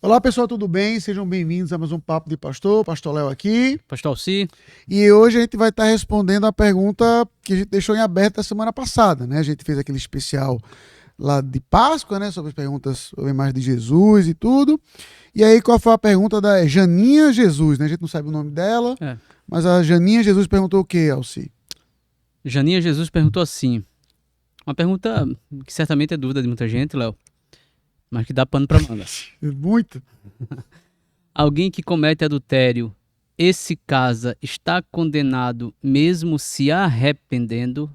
Olá pessoal, tudo bem? Sejam bem-vindos a mais um Papo de Pastor, Pastor Léo aqui. Pastor Alci. E hoje a gente vai estar respondendo a pergunta que a gente deixou em aberto a semana passada, né? A gente fez aquele especial lá de Páscoa, né? Sobre as perguntas sobre a imagem de Jesus e tudo. E aí qual foi a pergunta da Janinha Jesus, né? A gente não sabe o nome dela, mas a Janinha Jesus perguntou o que, Alci? Janinha Jesus perguntou assim, uma pergunta que certamente é dúvida de muita gente, Léo, mas que dá pano pra manga. Muito. Alguém que comete adultério e se casa está condenado mesmo se arrependendo?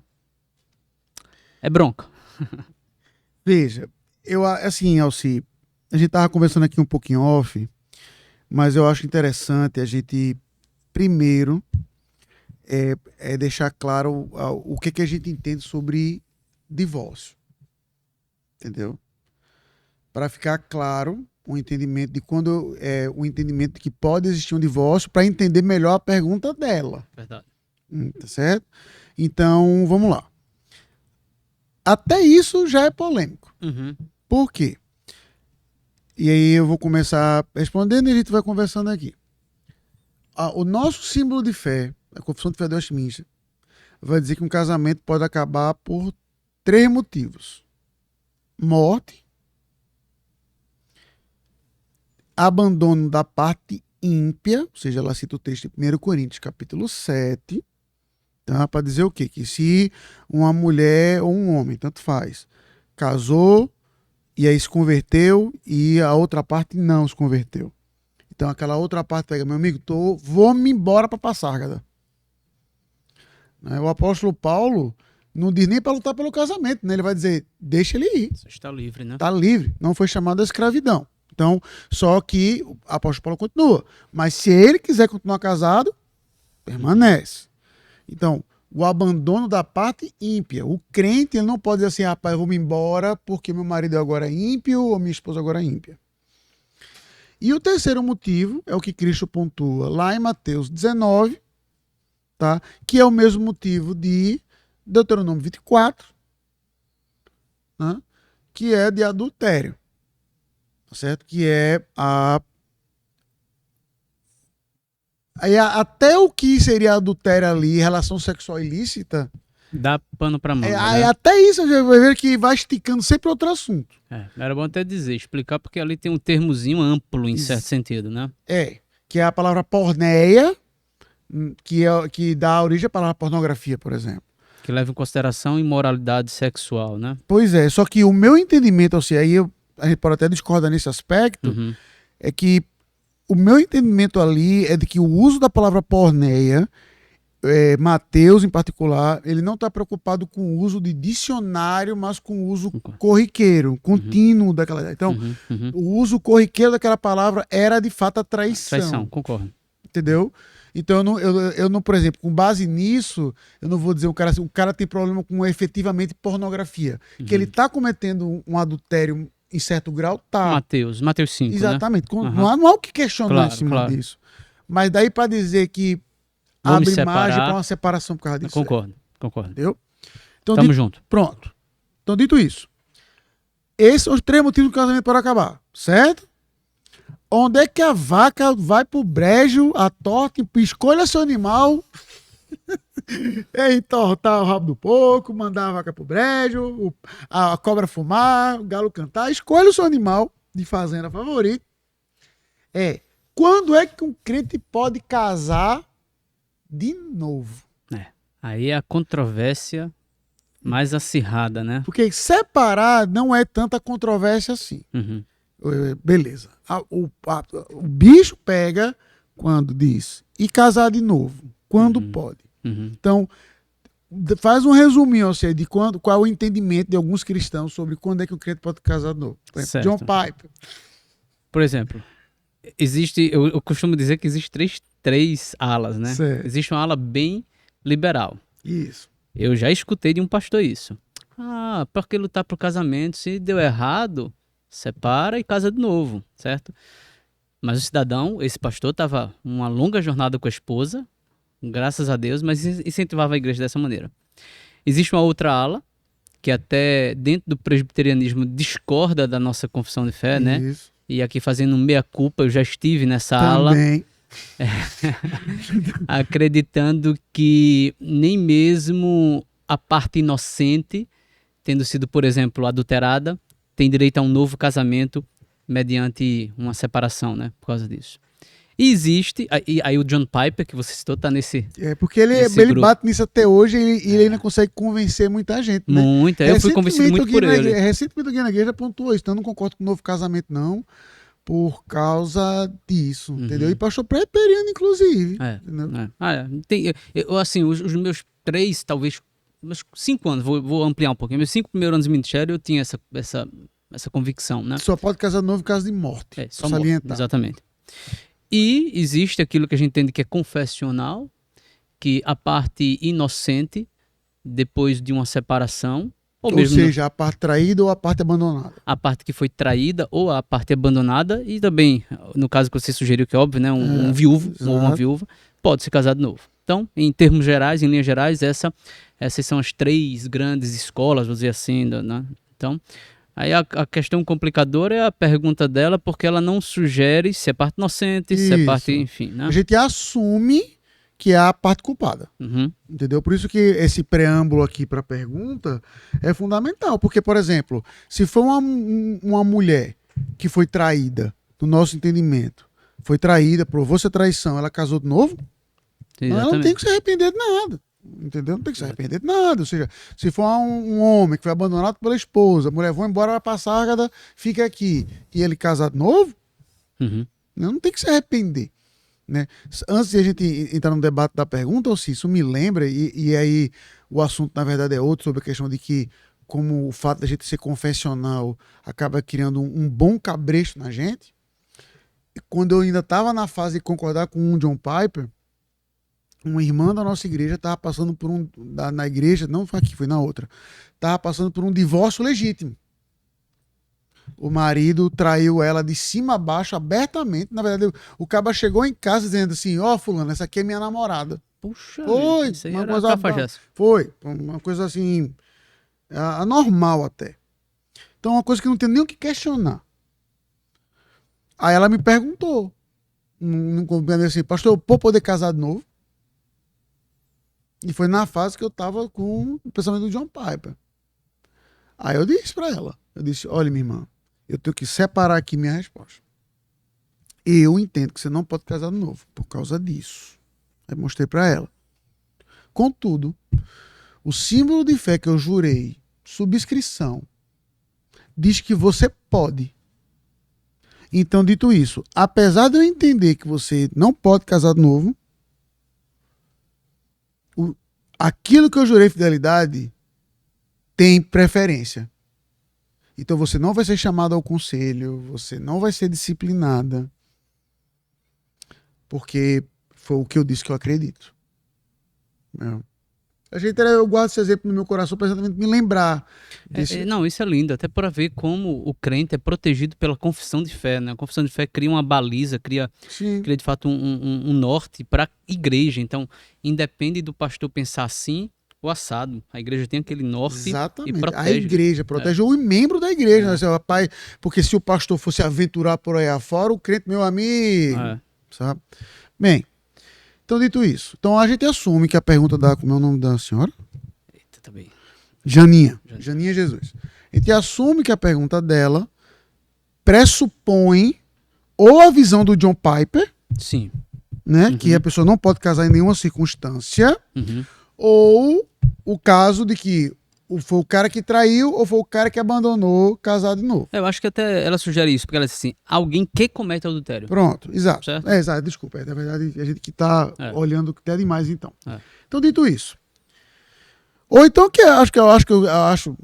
É bronca. Veja, assim, Alci, a gente tava conversando aqui um pouquinho off, mas eu acho interessante a gente primeiro deixar claro o que a gente entende sobre divórcio, entendeu? Para ficar claro o entendimento de o entendimento de que pode existir um divórcio, para entender melhor a pergunta dela. Verdade. Tá certo? Então, vamos lá. Até isso já é polêmico. Uhum. Por quê? E aí eu vou começar respondendo e a gente vai conversando aqui. O nosso símbolo de fé, a Confissão de Fé de Westminster, vai dizer que um casamento pode acabar por 3 motivos: morte, abandono da parte ímpia, ou seja, ela cita o texto de 1 Coríntios, capítulo 7, tá? Para dizer o quê? Que se uma mulher ou um homem, tanto faz, casou e aí se converteu e a outra parte não se converteu. Então aquela outra parte pega, meu amigo, vou-me embora para passar, cara. O apóstolo Paulo não diz nem para lutar pelo casamento, né? Ele vai dizer, deixa ele ir. Você está livre, né? Está livre, não foi chamado a escravidão. Então, só que o apóstolo Paulo continua. Mas se ele quiser continuar casado, permanece. Então, o abandono da parte ímpia. O crente, ele não pode dizer assim, rapaz, eu vou me embora porque meu marido agora é ímpio ou minha esposa agora é ímpia. E o terceiro motivo é o que Cristo pontua lá em Mateus 19, tá? Que é o mesmo motivo de Deuteronômio 24, né? Que é de adultério. Certo? Que é até o que seria adultério ali, relação sexual ilícita, dá pano pra manga, né? Até isso a gente vai ver que vai esticando sempre outro assunto. Era bom até explicar, porque ali tem um termozinho amplo em certo sentido, né? Que é a palavra porneia, que dá origem à palavra pornografia, por exemplo. Que leva em consideração imoralidade sexual, né? Pois é, só que o meu entendimento, assim, aí a gente pode até discordar nesse aspecto, é que o meu entendimento ali é de que o uso da palavra porneia, Mateus em particular, ele não está preocupado com o uso de dicionário, mas com o uso corriqueiro, contínuo daquela. Então, o uso corriqueiro daquela palavra era de fato a traição. Traição, concordo. Entendeu? Então, eu não, por exemplo, com base nisso, eu não vou dizer o cara tem problema com efetivamente pornografia. Que ele está cometendo um adultério em certo grau, tá. Mateus 5, exatamente. Né? Não há o que questionar em cima disso. Mas daí para dizer que abre margem para uma separação por causa disso. Concordo. Entendeu? Então, Tamo junto. Pronto. Então, dito isso, esses são os 3 motivos do casamento para acabar, certo? Onde é que a vaca vai pro brejo, a torta, escolha seu animal, entortar o rabo do porco, mandar a vaca pro brejo, a cobra fumar, o galo cantar, escolha o seu animal de fazenda favorito. Quando é que um crente pode casar de novo? Aí é a controvérsia mais acirrada, né? Porque separar não é tanta controvérsia assim. Beleza. O bicho pega quando diz. E casar de novo, quando pode. Então, faz um resuminho, ou seja, de qual é o entendimento de alguns cristãos sobre quando é que o crente pode casar de novo. Por exemplo, John Piper. Por exemplo, eu costumo dizer que existe três alas, né? Certo. Existe uma ala bem liberal. Isso. Eu já escutei de um pastor isso. Por que lutar pro casamento? Se deu errado, separa e casa de novo, certo? Mas o cidadão, esse pastor, estava uma longa jornada com a esposa, graças a Deus, mas incentivava a igreja dessa maneira. Existe uma outra ala, que até dentro do presbiterianismo discorda da nossa confissão de fé, né? Isso. E aqui fazendo meia-culpa, eu já estive nessa ala, Também. acreditando que nem mesmo a parte inocente, tendo sido, por exemplo, adulterada, tem direito a um novo casamento mediante uma separação, né? Por causa disso. E existe, aí o John Piper, que você citou, tá nesse Porque ele grupo. bate nisso até hoje e ele ainda consegue convencer muita gente, né? Muito, eu fui convencido muito por ele. Recentemente alguém na igreja pontuou isso, então eu não concordo com o novo casamento, não, por causa disso, entendeu? E pastor pré-periano, inclusive. Entendeu? Assim, os meus 3, talvez, meus 5 anos, vou ampliar um pouquinho, meus 5 primeiros anos de ministério eu tinha essa convicção, né? Só pode casar de novo em caso de morte. Só salientar. Exatamente. E existe aquilo que a gente entende que é confessional, que a parte inocente, depois de uma separação, ou seja, a parte traída ou a parte abandonada. A parte que foi traída ou a parte abandonada, e também, no caso que você sugeriu, que é óbvio, né, um viúvo ou uma viúva, pode se casar de novo. Então, em termos gerais, em linhas gerais, essas são as 3 grandes escolas, vou dizer assim, né? Então, aí a questão complicadora é a pergunta dela, porque ela não sugere se é parte inocente, se é parte, enfim, né? A gente assume que é a parte culpada. Entendeu? Por isso que esse preâmbulo aqui para a pergunta é fundamental. Porque, por exemplo, se for uma mulher que foi traída, no nosso entendimento, foi traída, provou essa traição, ela casou de novo, ela não tem que se arrepender de nada. Entendeu? Não tem que se arrepender de nada. Ou seja, se for um homem que foi abandonado pela esposa, a mulher vai embora, vai pra Ságada, fica aqui, e ele casar de novo, não tem que se arrepender. Né? Antes de a gente entrar no debate da pergunta, ou se isso me lembra, e aí o assunto na verdade é outro, sobre a questão de que como o fato da gente ser confessional acaba criando um bom cabresto na gente. E quando eu ainda estava na fase de concordar com o John Piper, uma irmã da nossa igreja estava passando por na igreja, não foi aqui, foi na outra, estava passando por um divórcio legítimo. O marido traiu ela de cima a baixo, abertamente. Na verdade, o cara chegou em casa dizendo assim: ó, fulano, essa aqui é minha namorada. Puxa, foi isso aí uma era coisa cafajeste. Foi uma coisa assim, anormal até. Então, uma coisa que não tem nem o que questionar. Aí ela me perguntou, assim, pastor, eu vou poder casar de novo? E foi na fase que eu tava com o pensamento do John Piper. Aí eu disse pra ela, olha, minha irmã, eu tenho que separar aqui minha resposta. Eu entendo que você não pode casar de novo por causa disso. Aí mostrei pra ela. Contudo, o símbolo de fé que eu jurei, subscrição, diz que você pode. Então, dito isso, apesar de eu entender que você não pode casar de novo, aquilo que eu jurei fidelidade tem preferência. Então você não vai ser chamado ao conselho, você não vai ser disciplinada, porque foi o que eu disse que eu acredito. Eu guardo esse exemplo no meu coração para exatamente me lembrar. Não, isso é lindo, até para ver como o crente é protegido pela confissão de fé, né? A confissão de fé cria uma baliza, cria de fato um norte para a igreja. Então, independe do pastor pensar assim ou assado, a igreja tem aquele norte. Exatamente. E protege. A igreja protege o membro da igreja, né? Pai, porque se o pastor fosse aventurar por aí afora, o crente, meu amigo, sabe? Bem, então dito isso, então a gente assume que a pergunta como é o nome da senhora? Eita, tá bem. Janinha Jesus. A gente assume que a pergunta dela pressupõe ou a visão do John Piper, sim, né, que a pessoa não pode casar em nenhuma circunstância, ou o caso de que foi o cara que traiu ou foi o cara que abandonou casar de novo. Eu acho que até ela sugere isso, porque ela disse assim, alguém que comete adultério. Pronto, exato. Certo? Exato, desculpa. Na verdade, a gente que tá olhando até demais, então. Então, dito isso. Ou então,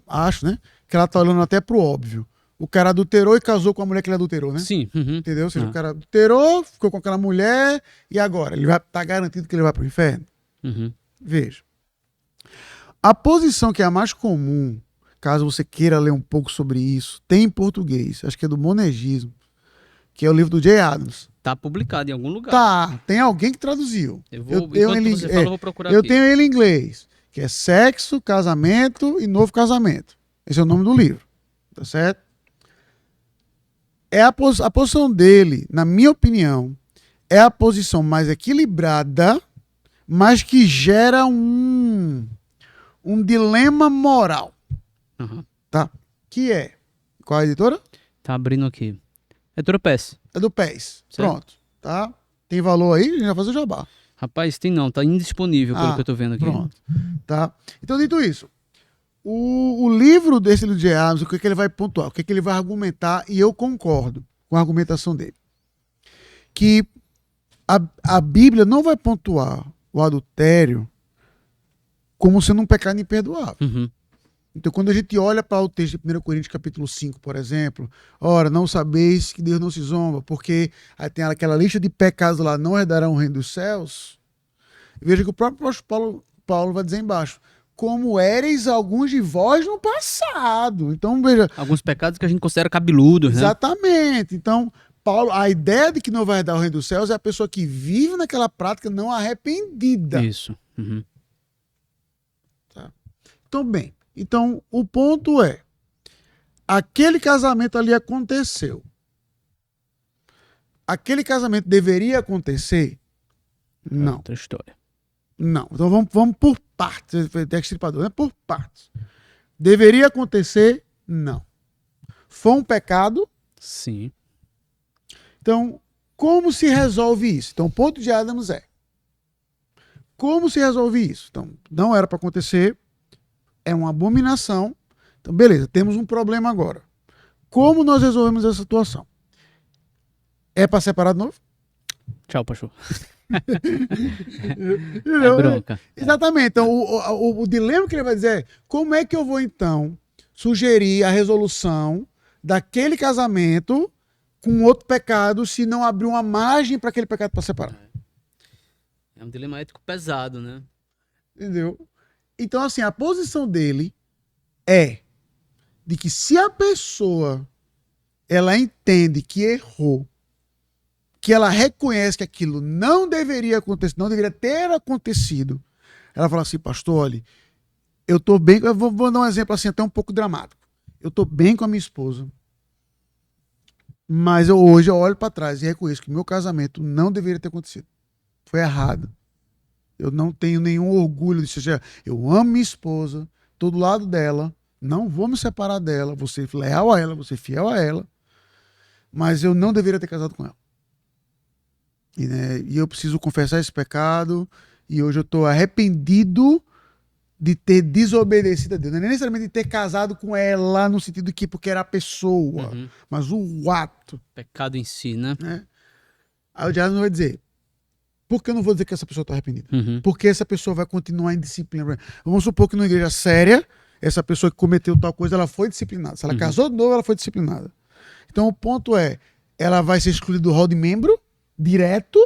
acho, né? Que ela tá olhando até pro óbvio. O cara adulterou e casou com a mulher que ele adulterou, né? Sim. Entendeu? Ou seja, o cara adulterou, ficou com aquela mulher, e agora? Ele vai tá garantido que ele vai pro inferno? Veja. A posição que é a mais comum, caso você queira ler um pouco sobre isso, tem em português, acho que é do monergismo, que é o livro do Jay Adams. Tá publicado em algum lugar. Tá, tem alguém que traduziu. Eu vou procurar eu aqui. tenho ele em inglês, que é Sexo, Casamento e Novo Casamento. Esse é o nome do livro, tá certo? a posição dele, na minha opinião, é a posição mais equilibrada, mas que gera um dilema moral, Aham. tá? Que é, qual é a editora? Tá abrindo aqui. É Tropeço. É do PES. Certo. Pronto, tá? Tem valor aí? A gente vai fazer o jabá. Rapaz, tem não, tá indisponível pelo que eu tô vendo aqui. Pronto, tá? Então, dito isso, o livro desse do J. Adams, o que ele vai pontuar, o que ele vai argumentar, e eu concordo com a argumentação dele, que a Bíblia não vai pontuar o adultério como sendo um pecado imperdoável. Uhum. Então, quando a gente olha para o texto de 1 Coríntios capítulo 5, por exemplo, ora, não sabeis que Deus não se zomba, porque aí tem aquela lista de pecados lá, não herdarão o reino dos céus. Veja que o próprio apóstolo Paulo vai dizer embaixo, como éreis alguns de vós no passado. Então, veja... Alguns pecados que a gente considera cabeludos, né? Exatamente. Então, Paulo, a ideia de que não vai herdar o reino dos céus é a pessoa que vive naquela prática não arrependida. Isso. Uhum. Então, bem, então o ponto é, aquele casamento ali aconteceu. Aquele casamento deveria acontecer? Não. Outra história. Não. Então vamos por partes. Extirpador, né? Por partes. Deveria acontecer? Não. Foi um pecado? Sim. Então, como se resolve isso? Então, o ponto de Adams é: como se resolve isso? Então, não era para acontecer, é uma abominação. Então, beleza, temos um problema agora. Como nós resolvemos essa situação? É para separar de novo? Tchau, pastor. Entendeu? bronca. Exatamente. Então, o dilema que ele vai dizer é: como é que eu vou, então, sugerir a resolução daquele casamento com outro pecado se não abrir uma margem para aquele pecado para separar? É um dilema ético pesado, né? Entendeu? Então, assim, a posição dele é de que se a pessoa ela entende que errou, que ela reconhece que aquilo não deveria acontecer, não deveria ter acontecido, ela fala assim: pastor, olha, eu tô bem, eu vou dar um exemplo assim até um pouco dramático. Eu tô bem com a minha esposa, mas hoje eu olho para trás e reconheço que meu casamento não deveria ter acontecido. Foi errado. Eu não tenho nenhum orgulho disso. Ou seja, eu amo minha esposa, tô do lado dela, não vou me separar dela, vou ser leal a ela, vou ser fiel a ela, mas eu não deveria ter casado com ela. E eu preciso confessar esse pecado, e hoje eu estou arrependido de ter desobedecido a Deus. Não é nem necessariamente de ter casado com ela no sentido que porque era a pessoa, mas o ato. Pecado em si, né? Aí o diabo vai dizer: por que eu não vou dizer que essa pessoa está arrependida? Uhum. Porque essa pessoa vai continuar em disciplina. Vamos supor que numa igreja séria, essa pessoa que cometeu tal coisa, ela foi disciplinada. Se ela casou de novo, ela foi disciplinada. Então o ponto é, ela vai ser excluída do rol de membro, direto.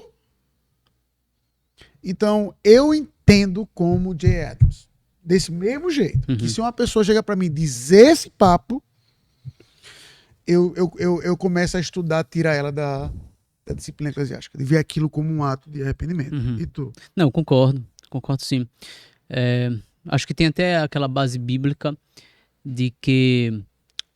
Então eu entendo como J. Adams. Desse mesmo jeito. Que se uma pessoa chega para mim dizer esse papo, eu começo a estudar, tirar ela da disciplina eclesiástica, de ver aquilo como um ato de arrependimento. E tu? Não, concordo sim. Acho que tem até aquela base bíblica de que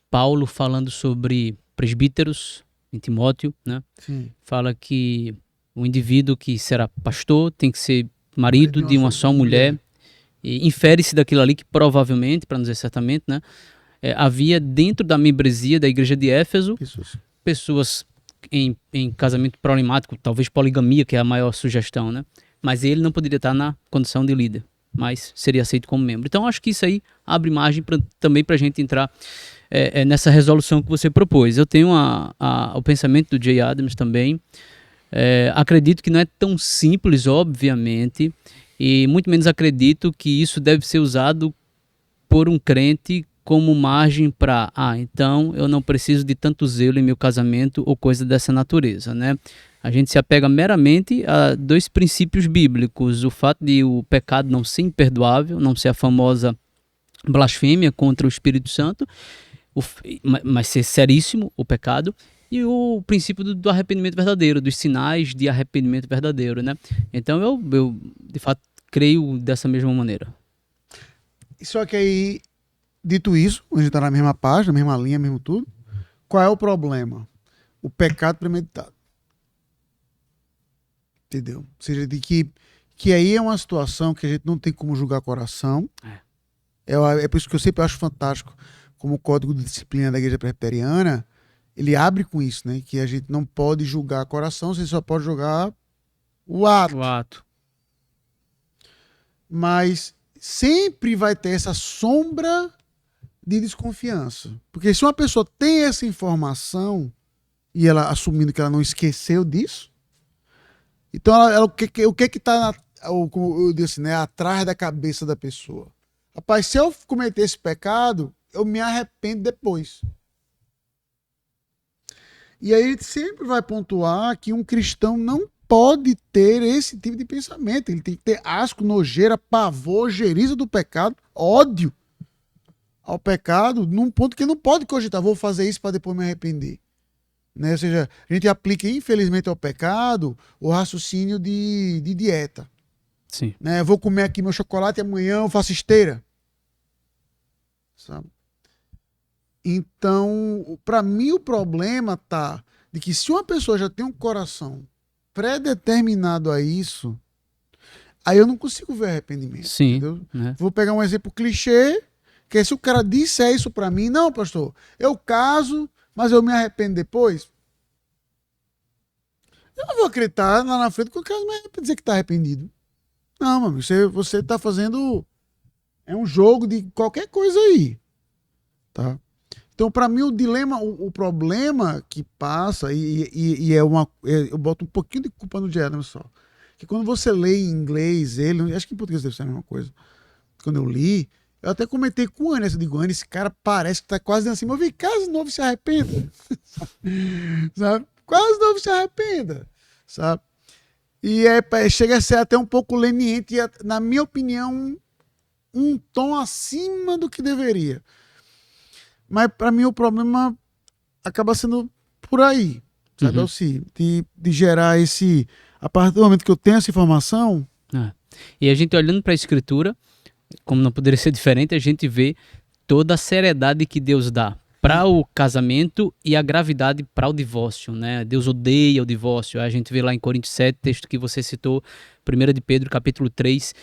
Paulo, falando sobre presbíteros em Timóteo, né, Sim. fala que o indivíduo que será pastor tem que ser marido de uma só mulher. E infere-se daquilo ali que provavelmente, para não dizer certamente, né, havia dentro da membresia da igreja de Éfeso pessoas em casamento problemático, talvez poligamia, que é a maior sugestão, né? Mas ele não poderia estar na condição de líder, mas seria aceito como membro. Então acho que isso aí abre margem também para a gente entrar nessa resolução que você propôs. Eu tenho o pensamento do J. Adams também. Acredito que não é tão simples, obviamente, e muito menos acredito que isso deve ser usado por um crente como margem para, então eu não preciso de tanto zelo em meu casamento ou coisa dessa natureza, né? A gente se apega meramente a dois princípios bíblicos: o fato de o pecado não ser imperdoável, não ser a famosa blasfêmia contra o Espírito Santo, mas ser seríssimo o pecado, e o princípio do arrependimento verdadeiro, dos sinais de arrependimento verdadeiro, né? Então eu de fato creio dessa mesma maneira. Só que aí, dito isso, a gente está na mesma página, mesma linha, mesmo tudo, qual é o problema? o pecado premeditado. Entendeu? Ou seja, de que aí é uma situação que a gente não tem como julgar coração. É por isso que eu sempre acho fantástico como o Código de Disciplina da Igreja Presbiteriana, ele abre com isso, né? Que a gente não pode julgar coração, você só pode julgar o ato. O ato. Mas sempre vai ter essa sombra de desconfiança. Porque se uma pessoa tem essa informação e ela assumindo que ela não esqueceu disso, então o que está, como eu disse, né, atrás da cabeça da pessoa? Rapaz, se eu cometer esse pecado, eu me arrependo depois. E aí a gente sempre vai pontuar que um cristão não pode ter esse tipo de pensamento. Ele tem que ter asco, nojeira, pavor, ojeriza do pecado, ódio ao pecado, num ponto que não pode cogitar, vou fazer isso para depois me arrepender. Né? Ou seja, a gente aplica, infelizmente, ao pecado o raciocínio de dieta. Sim. Né? Eu vou comer aqui meu chocolate e amanhã eu faço esteira. Sabe? Então, para mim, o problema tá de que se uma pessoa já tem um coração predeterminado a isso, aí eu não consigo ver arrependimento. Sim. Entendeu? Né? Vou pegar um exemplo clichê, que é se o cara disser isso para mim, não, pastor, eu caso, mas eu me arrependo depois. Eu não vou acreditar lá na frente que o cara vai dizer que tá arrependido. Não, mano, você tá fazendo é um jogo de qualquer coisa aí. Tá? Então, para mim, o dilema, o problema que passa, e eu boto um pouquinho de culpa no Jeremy só, que quando você lê em inglês, acho que em português deve ser a mesma coisa, quando eu li, eu até comentei com o Ana, eu digo, Ana, esse cara parece que tá quase assim, mas eu vi, quase novo se arrependa, sabe? Quase novo se arrependa, sabe? E chega a ser até um pouco leniente, na minha opinião, um tom acima do que deveria. Mas para mim o problema acaba sendo por aí, sabe, Alci? De gerar esse... A partir do momento que eu tenho essa informação... E a gente olhando para a Escritura, como não poderia ser diferente, a gente vê toda a seriedade que Deus dá para o casamento e a gravidade para o divórcio, né? Deus odeia o divórcio. A gente vê lá em Coríntios 7, texto que você citou, 1 de Pedro, capítulo 3,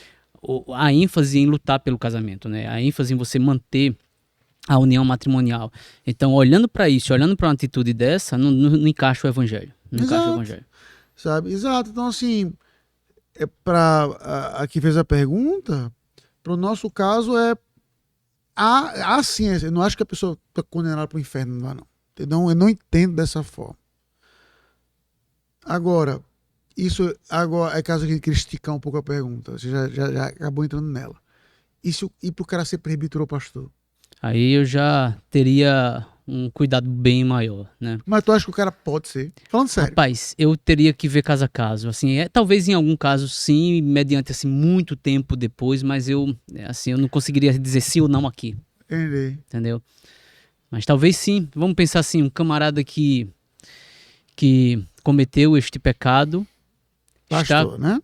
a ênfase em lutar pelo casamento, né? A ênfase em você manter a união matrimonial. Então, olhando para isso, olhando para uma atitude dessa, não encaixa o evangelho. Não encaixa o evangelho. Sabe? Exato. Então, assim, a que fez a pergunta, para o nosso caso sim, eu não acho que a pessoa está condenada para o inferno, não. Entendeu? Eu não entendo dessa forma. Agora, isso é caso de criticar um pouco a pergunta. Você já acabou entrando nela. Isso, e para o cara ser presbítero ou pastor? Aí eu já teria um cuidado bem maior, né? Mas tu acha que o cara pode ser? Falando sério. Rapaz, eu teria que ver caso a caso. Assim, talvez em algum caso sim, mediante assim, muito tempo depois, mas eu não conseguiria dizer sim ou não aqui. Entendi. Entendeu? Mas talvez sim. Vamos pensar assim, um camarada que cometeu este pecado... Pastor, né?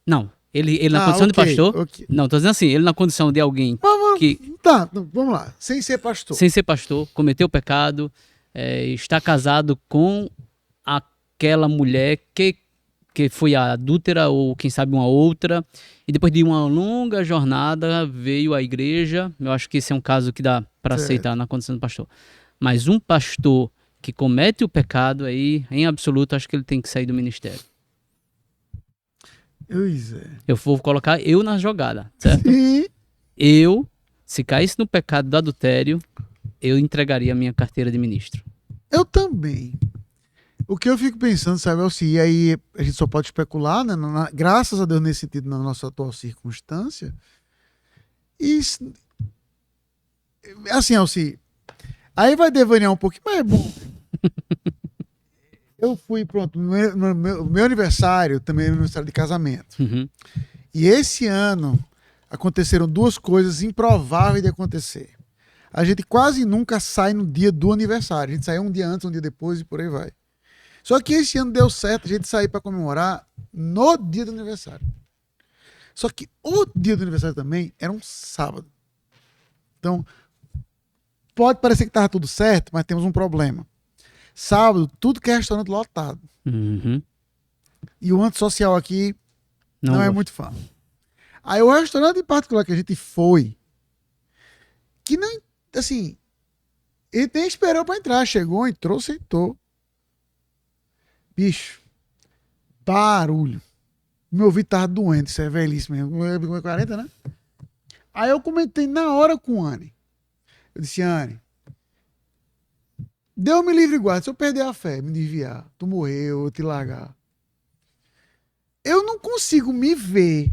Não. Ele na condição de pastor. Okay. Não, tô dizendo assim, ele na condição de alguém que... Tá, vamos lá. Sem ser pastor. Sem ser pastor, cometeu pecado, está casado com aquela mulher que foi a adúltera ou quem sabe uma outra, e depois de uma longa jornada veio à igreja. Eu acho que esse é um caso que dá para aceitar na condição de pastor. Mas um pastor que comete o pecado aí, em absoluto, acho que ele tem que sair do ministério. Eu vou colocar eu na jogada, certo? Sim. Se caísse no pecado do adultério, eu entregaria a minha carteira de ministro. Eu também. O que eu fico pensando, sabe, e aí a gente só pode especular, né? Graças a Deus, nesse sentido, na nossa atual circunstância. E assim, Alci, aí vai devanear um pouquinho, mas é bom. Eu fui, pronto, no meu aniversário, também é meu aniversário de casamento. Uhum. E esse ano aconteceram duas coisas improváveis de acontecer. A gente quase nunca sai no dia do aniversário. A gente sai um dia antes, um dia depois e por aí vai. Só que esse ano deu certo a gente sair para comemorar no dia do aniversário. Só que o dia do aniversário também era um sábado. Então, pode parecer que estava tudo certo, mas temos um problema. Sábado, tudo que é restaurante lotado. Uhum. E o antissocial aqui não é gosto. muito fã. Aí o restaurante em particular que a gente foi, que não, assim, ele nem esperou pra entrar, chegou, entrou, sentou. Bicho, barulho. Meu ouvido tava doendo, isso é velhice mesmo, 40, né? Aí eu comentei na hora com a Anne. Eu disse, Anne, Deus me livre e guarde, se eu perder a fé, me desviar, tu morreu, eu te largar. Eu não consigo me ver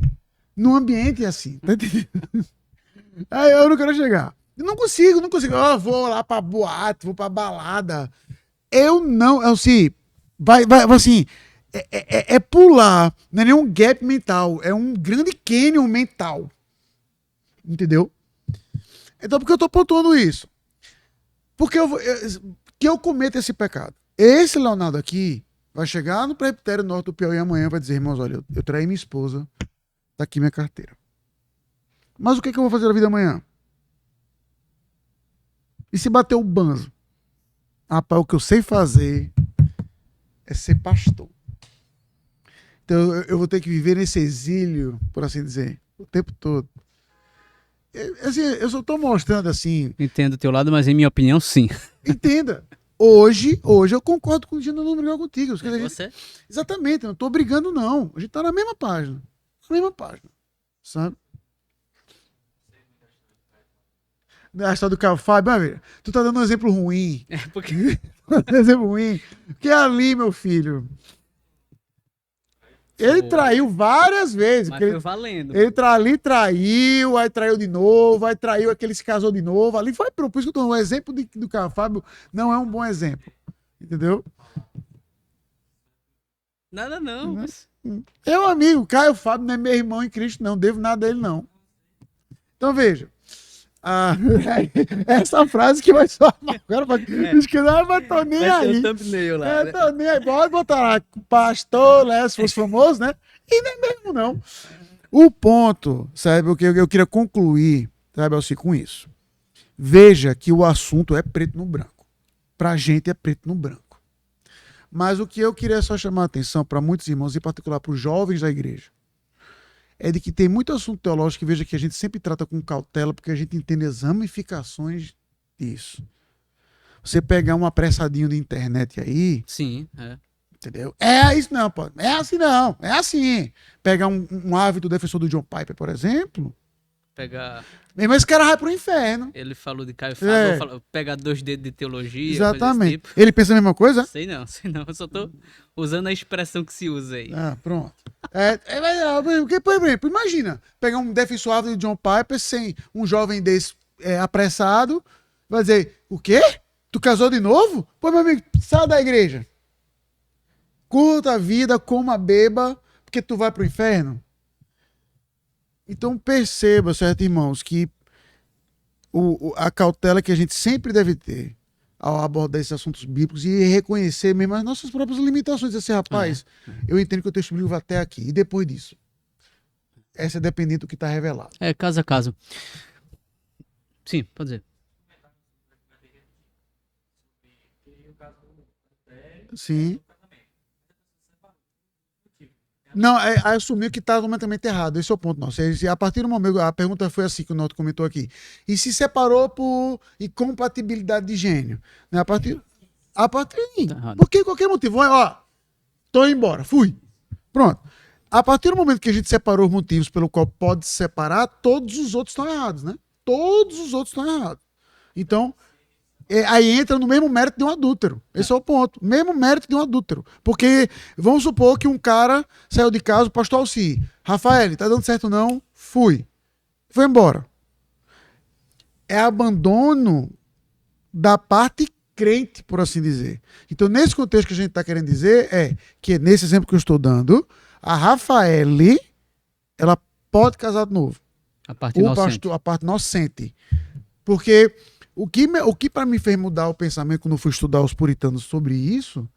num ambiente assim, tá entendendo? Aí eu não quero chegar. Eu não consigo. Eu vou lá pra boate, vou pra balada. Eu não, assim, vai assim, é pular, não é nem um gap mental, é um grande canyon mental. Entendeu? Então por que eu tô pontuando isso? Porque que eu cometo esse pecado. Esse Leonardo aqui vai chegar no presbitério norte do Piauí amanhã e vai dizer, irmãos, olha, eu traí minha esposa, tá aqui minha carteira. Mas o que eu vou fazer na vida amanhã? E se bater o banzo? Rapaz, o que eu sei fazer é ser pastor. Então eu vou ter que viver nesse exílio, por assim dizer, o tempo todo. Assim, eu só tô mostrando assim. Entendo o teu lado, mas em minha opinião, sim. Entenda. Hoje eu concordo com o Gino Número contigo. Você? Exatamente, eu não tô brigando, não. A gente tá na mesma página. Na mesma página. Sabe? A história do Caio Fábio, amigo, tu tá dando um exemplo ruim. É porque. Um exemplo ruim. Porque ali, meu filho. Ele traiu várias vezes. Mas Porque foi valendo. ele ali traiu, aí traiu de novo, aí traiu aquele se casou de novo. Ali foi por isso que eu tô, o exemplo do Caio Fábio não é um bom exemplo. Entendeu? Nada não. Mas... É um amigo, Caio Fábio não é meu irmão em Cristo, não. Devo nada a ele, não. Então veja. Essa frase que vai soar agora mas tô nem aí. Thumbnail lá, né? Tô nem aí. Pode botar lá, pastor, né? Se fosse famoso, né? E nem mesmo, não. O ponto, sabe, o que eu queria concluir, sabe, assim, com isso. Veja que o assunto é preto no branco. Pra gente é preto no branco. Mas o que eu queria só chamar a atenção para muitos irmãos, em particular para os jovens da igreja, é de que tem muito assunto teológico que veja que a gente sempre trata com cautela, porque a gente entende as ramificações disso. Você pegar um apressadinho de internet aí... Sim, é. Entendeu? É isso não, pô. É assim não. É assim. Pegar um ávido defensor do John Piper, por exemplo... Pegar... Mesmo esse cara vai pro inferno. Ele falou de Caio Fábio, pegar 2 dedos de teologia, exatamente. Tipo. Ele pensa a mesma coisa? Sei não. Eu só tô usando a expressão que se usa aí. Ah, pronto. Por exemplo, imagina, pegar um defensor ávido de John Piper sem um jovem desse apressado, vai dizer, o quê? Tu casou de novo? Pô, meu amigo, sai da igreja. Curta a vida, coma, beba, porque tu vai pro inferno. Então perceba, certo, irmãos, que a cautela que a gente sempre deve ter ao abordar esses assuntos bíblicos e reconhecer mesmo as nossas próprias limitações. Dizer assim, rapaz, eu entendo que o texto bíblico vai até aqui. E depois disso? Essa é dependente do que está revelado. É, caso a caso. Sim, pode dizer. Sim. Não, assumir que está completamente errado. Esse é o ponto nosso. A partir do momento, a pergunta foi assim que o Noto comentou aqui. E se separou por incompatibilidade de gênio? Né? A partir porque qualquer motivo, ó, tô indo embora, fui. Pronto. A partir do momento que a gente separou os motivos pelo qual pode separar, todos os outros estão errados, né? Todos os outros estão errados. Então, aí entra no mesmo mérito de um adúltero. Esse é o ponto. Mesmo mérito de um adúltero. Porque vamos supor que um cara saiu de casa, o pastor Alci. Rafael, tá dando certo não? Fui. Foi embora. É abandono da parte crente, por assim dizer. Então, nesse contexto que a gente está querendo dizer é que, nesse exemplo que eu estou dando, a Rafaele, ela pode casar de novo. A parte inocente. A parte inocente. Porque o que para mim fez mudar o pensamento quando eu fui estudar os puritanos sobre isso,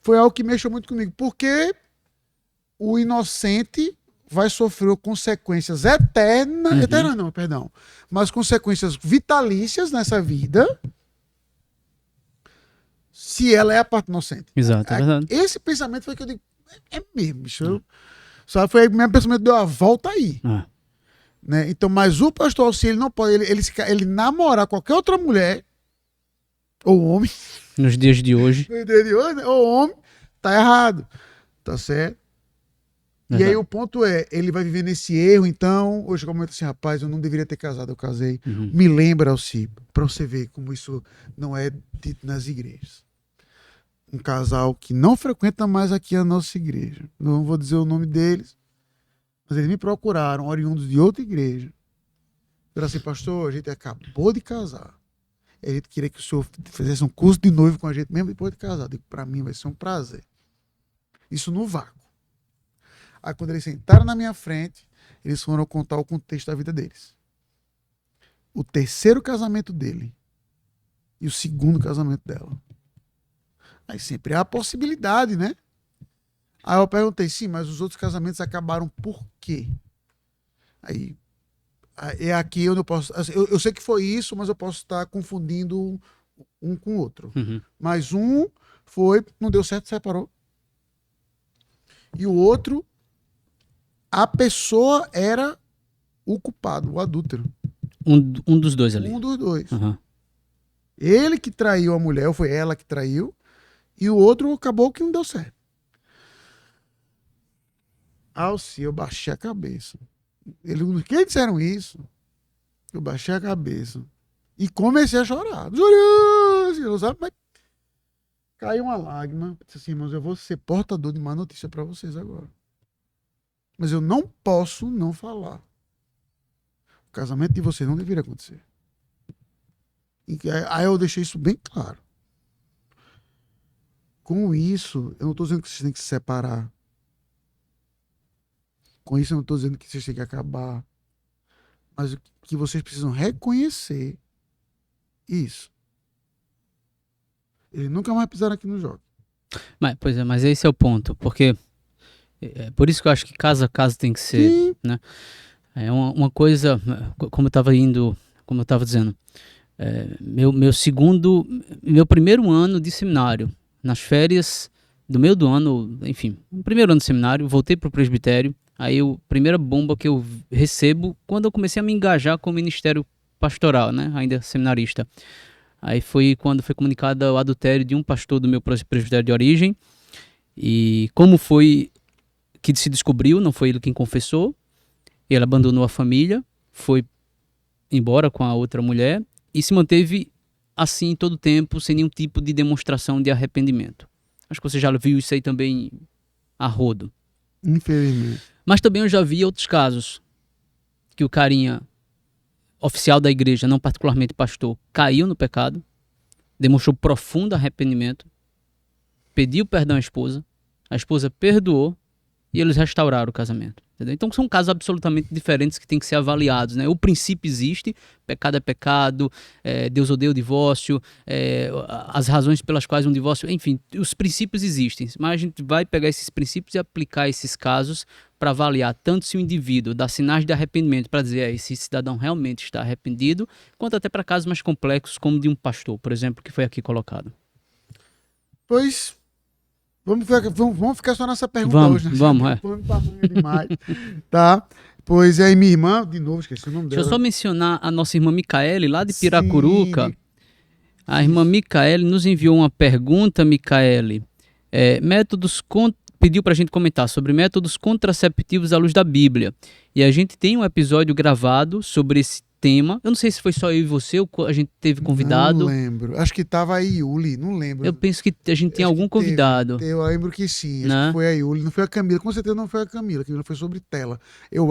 foi algo que mexeu muito comigo. Porque o inocente vai sofrer consequências eternas não, perdão, mas consequências vitalícias nessa vida, se ela é a parte inocente. Exato, é verdade. Esse pensamento foi que eu digo, é mesmo, bicho. Só foi meu pensamento deu a volta aí. Né? Então, mas o pastor Alci, ele não pode, ele namorar qualquer outra mulher, ou homem, Nos dias de hoje. no dia de hoje, né? Ou homem, tá errado. Tá certo? E aí o ponto é, ele vai viver nesse erro, então, hoje como eu disse, rapaz, eu não deveria ter casado, eu casei. Me lembra, Alci, pra você ver como isso não é dito nas igrejas. Um casal que não frequenta mais aqui a nossa igreja. Não vou dizer o nome deles, mas eles me procuraram, oriundos de outra igreja. Falaram assim, pastor, a gente acabou de casar. E a gente queria que o senhor fizesse um curso de noivo com a gente mesmo depois de casar. Eu digo, pra mim vai ser um prazer. Isso no vácuo. Aí quando eles sentaram na minha frente, eles foram contar o contexto da vida deles. O terceiro casamento dele e o segundo casamento dela. Aí sempre há a possibilidade, né? Aí eu perguntei, sim, mas os outros casamentos acabaram por quê? Aí é aqui onde eu posso... Eu sei que foi isso, mas eu posso estar confundindo um com o outro. Mas um foi, não deu certo, separou. E o outro, a pessoa era o culpado, o adúltero. Um dos dois ali. Um dos dois. Ele que traiu a mulher, ou foi ela que traiu, e o outro acabou que não deu certo. Alci, eu baixei a cabeça. Eles que disseram isso? Eu baixei a cabeça. E comecei a chorar. Não sabe, mas caiu uma lágrima. Disse assim, irmãos, eu vou ser portador de má notícia para vocês agora. Mas eu não posso não falar. O casamento de vocês não deveria acontecer. E aí eu deixei isso bem claro. Com isso, eu não estou dizendo que vocês têm que se separar. Com isso, eu não estou dizendo que vocês têm que acabar. Mas que vocês precisam reconhecer isso. Eles nunca mais pisaram aqui no jogo. Pois é, mas esse é o ponto. Porque é por isso que eu acho que caso a caso tem que ser. Sim. Né? É uma coisa, como eu estava dizendo, meu primeiro ano de seminário, nas férias do meio do ano, enfim, no primeiro ano de seminário, voltei para o presbitério, aí a primeira bomba que eu recebo quando eu comecei a me engajar com o ministério pastoral, né, ainda seminarista. Aí foi quando foi comunicado o adultério de um pastor do meu presbitério de origem, e como foi que se descobriu, não foi ele quem confessou, ele abandonou a família, foi embora com a outra mulher e se manteve assim todo o tempo, sem nenhum tipo de demonstração de arrependimento. Acho que você já viu isso aí também a rodo. Infelizmente. Mas também eu já vi outros casos que o carinha oficial da igreja, não particularmente pastor, caiu no pecado, demonstrou profundo arrependimento, pediu perdão à esposa, a esposa perdoou e eles restauraram o casamento. Entendeu? Então são casos absolutamente diferentes que têm que ser avaliados. Né? O princípio existe, pecado é pecado, Deus odeia o divórcio, as razões pelas quais um divórcio, enfim, os princípios existem, mas a gente vai pegar esses princípios e aplicar esses casos para avaliar tanto se o indivíduo dá sinais de arrependimento para dizer esse cidadão realmente está arrependido, quanto até para casos mais complexos como de um pastor, por exemplo, que foi aqui colocado. Pois... Vamos ficar só nessa pergunta vamos, hoje. Né? Vamos, demais, tá? Pois aí, minha irmã, de novo, esqueci o nome dela. Deixa eu só mencionar a nossa irmã Micaele, lá de Piracuruca. Sim. A irmã Micaele nos enviou uma pergunta, Micaele. Pediu para a gente comentar sobre métodos contraceptivos à luz da Bíblia. E a gente tem um episódio gravado sobre esse tema. Eu não sei se foi só eu e você ou a gente teve convidado. Não lembro. Acho que tava a Iuli, não lembro. Eu penso que a gente tem algum convidado. Eu lembro que sim. Acho Né? que foi a Iuli, não foi a Camila. Com certeza não foi a Camila. A Camila foi sobre tela.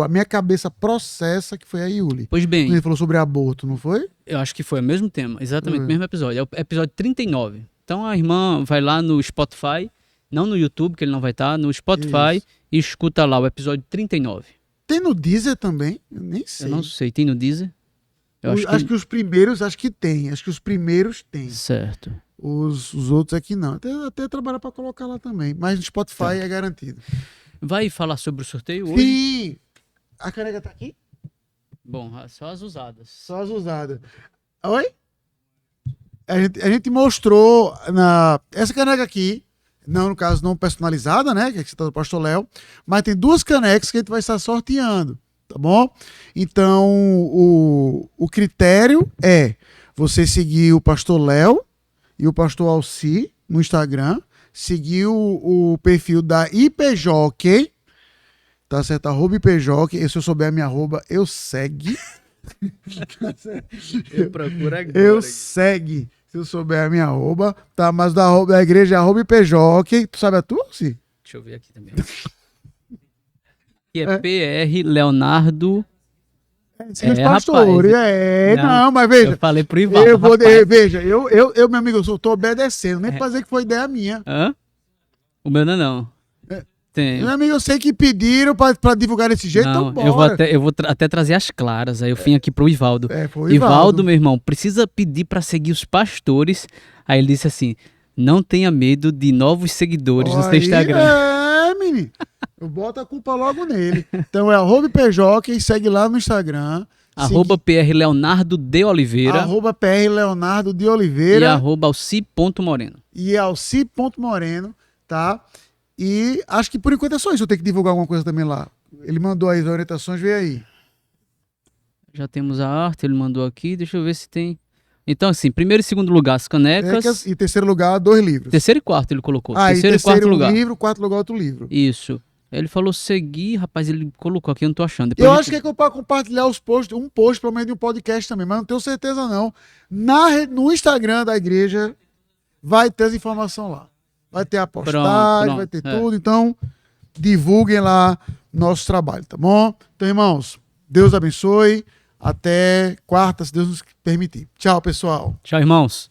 A minha cabeça processa que foi a Iuli. Pois bem. Ele falou sobre aborto, não foi? Eu acho que foi o mesmo tema. Exatamente, o mesmo episódio. É o episódio 39. Então a irmã vai lá no Spotify, não no YouTube, que ele não vai estar, no Spotify. Isso. E escuta lá o episódio 39. Tem no Deezer também? Eu nem sei. Eu não sei. Tem no Deezer? Acho que os primeiros, acho que tem. Acho que os primeiros tem. Certo. Os outros aqui não. Até trabalhar para colocar lá também. Mas no Spotify é garantido. Vai falar sobre o sorteio hoje? Sim! A caneca tá aqui? Bom, só as usadas. Só as usadas. Oi? A gente mostrou essa caneca aqui, não, no caso, não personalizada, né? Que você tá do Pastor Léo, mas tem 2 canecas que a gente vai estar sorteando, tá bom? Então, o critério é você seguir o Pastor Léo e o Pastor Alci no Instagram, seguir o perfil da IPJockey, tá certo? @IPJockey, e se eu souber a minha arroba, eu segue. Eu procuro agora. Eu segue, se eu souber a minha arroba, tá? Mas da igreja é @IPJockey. Tu sabe a tua, sim? Deixa eu ver aqui também. Que é PR Leonardo. Sim, os pastores. Rapaz, Não, mas veja. Eu falei pro Ivaldo. Veja, meu amigo, eu tô obedecendo, nem pra dizer que foi ideia minha. Hã? O meu não. Tem. Meu amigo, eu sei que pediram pra divulgar desse jeito, Não, então bora. eu vou até trazer as claras. Aí eu vim aqui pro Ivaldo. Foi o Ivaldo, meu irmão, precisa pedir pra seguir os pastores. Aí ele disse assim: não tenha medo de novos seguidores no seu Instagram. Menino. Eu boto a culpa logo nele. Então é @IPJockey, segue lá no Instagram. @PR Leonardo de Oliveira. @PR Leonardo de Oliveira. E @alci.moreno. E alci.moreno, tá? E acho que por enquanto é só isso. Eu tenho que divulgar alguma coisa também lá. Ele mandou aí as orientações, vê aí. Já temos a arte, ele mandou aqui. Deixa eu ver se tem. Então, assim, primeiro e segundo lugar, as canecas. E terceiro lugar, 2 livros. Terceiro e quarto ele colocou. Terceiro e quarto lugar. livro, quarto lugar, outro livro. Isso. Ele falou seguir, rapaz, ele colocou aqui, eu não tô achando. Depois Eu acho que é para compartilhar os posts, um post pelo menos de um podcast também, mas não tenho certeza não. No Instagram da igreja vai ter as informações lá. Vai ter a postagem, Pronto, vai ter tudo. Então, divulguem lá nosso trabalho, tá bom? Então, irmãos, Deus abençoe. Até quarta, se Deus nos permitir. Tchau, pessoal. Tchau, irmãos.